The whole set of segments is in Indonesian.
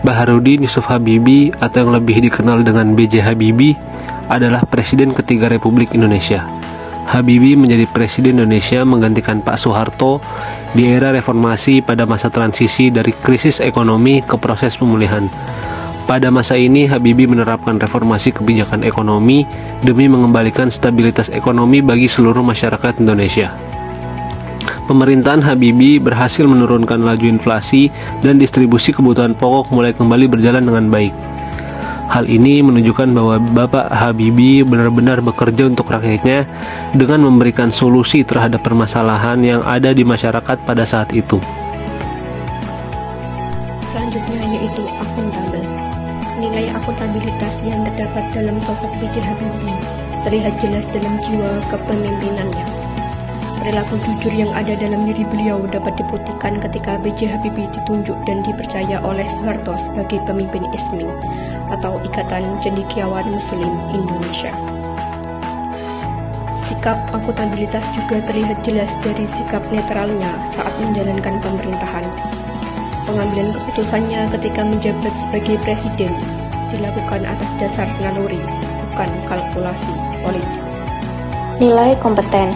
Baharudin Yusuf Habibie atau yang lebih dikenal dengan B.J. Habibie adalah Presiden ketiga Republik Indonesia. Habibie menjadi Presiden Indonesia menggantikan Pak Soeharto di era reformasi pada masa transisi dari krisis ekonomi ke proses pemulihan. Pada masa ini, Habibie menerapkan reformasi kebijakan ekonomi demi mengembalikan stabilitas ekonomi bagi seluruh masyarakat Indonesia. Pemerintahan Habibie berhasil menurunkan laju inflasi dan distribusi kebutuhan pokok mulai kembali berjalan dengan baik. Hal ini menunjukkan bahwa Bapak Habibie benar-benar bekerja untuk rakyatnya dengan memberikan solusi terhadap permasalahan yang ada di masyarakat pada saat itu. Selanjutnya yaitu akuntabel. Nilai akuntabilitas yang terdapat dalam sosok B.J. Habibie terlihat jelas dalam jiwa kepemimpinannya. Perilaku jujur yang ada dalam diri beliau dapat dibuktikan ketika B.J. Habibie ditunjuk dan dipercaya oleh Soeharto sebagai pemimpin ISMI atau Ikatan Cendekiawan Muslim Indonesia. Sikap akuntabilitas juga terlihat jelas dari sikap netralnya saat menjalankan pemerintahan. Pengambilan keputusannya ketika menjabat sebagai presiden dilakukan atas dasar naluri, bukan kalkulasi politik. Nilai kompeten.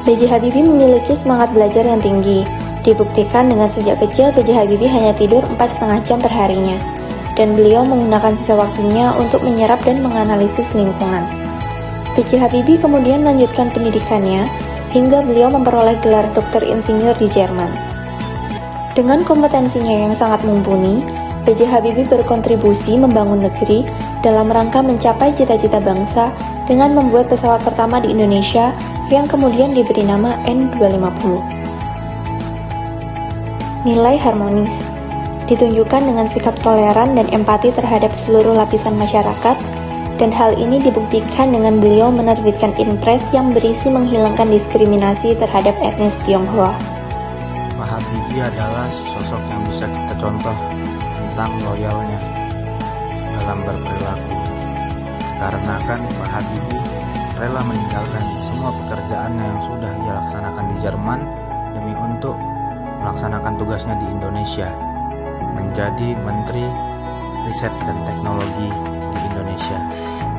B.J. Habibie memiliki semangat belajar yang tinggi. Dibuktikan dengan sejak kecil B.J. Habibie hanya tidur 4,5 jam perharinya, dan beliau menggunakan sisa waktunya untuk menyerap dan menganalisis lingkungan. B.J. Habibie kemudian melanjutkan pendidikannya hingga beliau memperoleh gelar doktor insinyur di Jerman. Dengan kompetensinya yang sangat mumpuni, B.J. Habibie berkontribusi membangun negeri dalam rangka mencapai cita-cita bangsa dengan membuat pesawat pertama di Indonesia yang kemudian diberi nama N250. Nilai harmonis ditunjukkan dengan sikap toleran dan empati terhadap seluruh lapisan masyarakat, dan hal ini dibuktikan dengan beliau menerbitkan impres yang berisi menghilangkan diskriminasi terhadap etnis Tionghoa. Pak Habibie adalah sosok yang bisa kita contoh tentang loyalnya dalam berperilaku, karena kan Pak Habibie rela meninggalkan semua pekerjaan yang sudah ia laksanakan di Jerman demi untuk melaksanakan tugasnya di Indonesia, menjadi Menteri Riset dan Teknologi di Indonesia.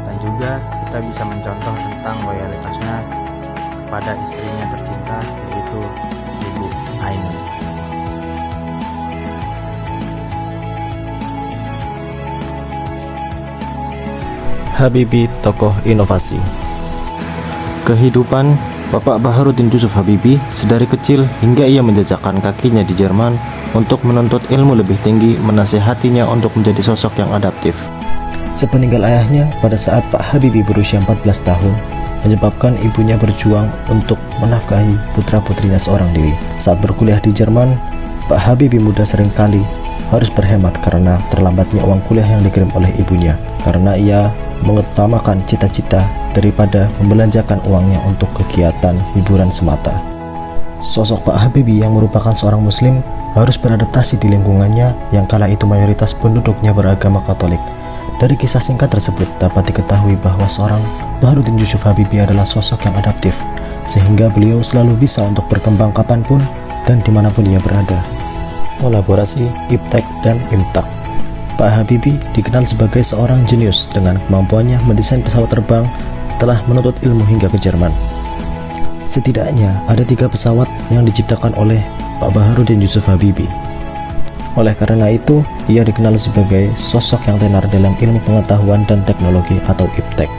Dan juga kita bisa mencontoh tentang loyalitasnya kepada istrinya tercinta, yaitu Ibu Ainun. Habibie, tokoh inovasi. Kehidupan Bapak Baharudin Yusuf Habibie sedari kecil hingga ia menjejakkan kakinya di Jerman untuk menuntut ilmu lebih tinggi menasihatinya untuk menjadi sosok yang adaptif. Sepeninggal ayahnya pada saat Pak Habibie berusia 14 tahun, menyebabkan ibunya berjuang untuk menafkahi putra-putrinya seorang diri. Saat berkuliah di Jerman, Pak Habibie muda seringkali harus berhemat karena terlambatnya uang kuliah yang dikirim oleh ibunya, karena ia mengutamakan cita-cita daripada membelanjakan uangnya untuk kegiatan hiburan semata. Sosok Pak Habibie yang merupakan seorang muslim harus beradaptasi di lingkungannya yang kala itu mayoritas penduduknya beragama Katolik. Dari kisah singkat tersebut dapat diketahui bahwa seorang Baharudin Yusuf Habibie adalah sosok yang adaptif, sehingga beliau selalu bisa untuk berkembang kapanpun dan dimanapun ia berada. Kolaborasi IPTEK dan IMTAK. Pak Habibie dikenal sebagai seorang jenius dengan kemampuannya mendesain pesawat terbang setelah menuntut ilmu hingga ke Jerman. Setidaknya ada 3 pesawat yang diciptakan oleh Pak Baharudin Yusuf Habibie. Oleh karena itu, ia dikenal sebagai sosok yang tenar dalam ilmu pengetahuan dan teknologi atau IPTEK.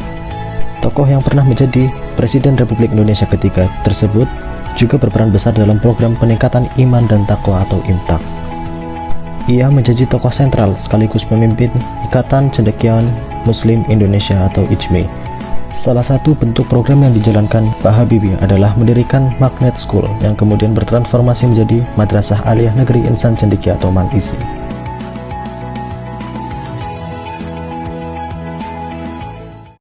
Tokoh yang pernah menjadi Presiden Republik Indonesia ketika tersebut juga berperan besar dalam program peningkatan iman dan takwa atau IMTAK. Ia menjadi tokoh sentral sekaligus pemimpin Ikatan Cendekiawan Muslim Indonesia atau ICMI. Salah satu bentuk program yang dijalankan Pak Habibie adalah mendirikan Magnet School yang kemudian bertransformasi menjadi Madrasah Aliyah Negeri Insan Cendekia atau MAN ISI.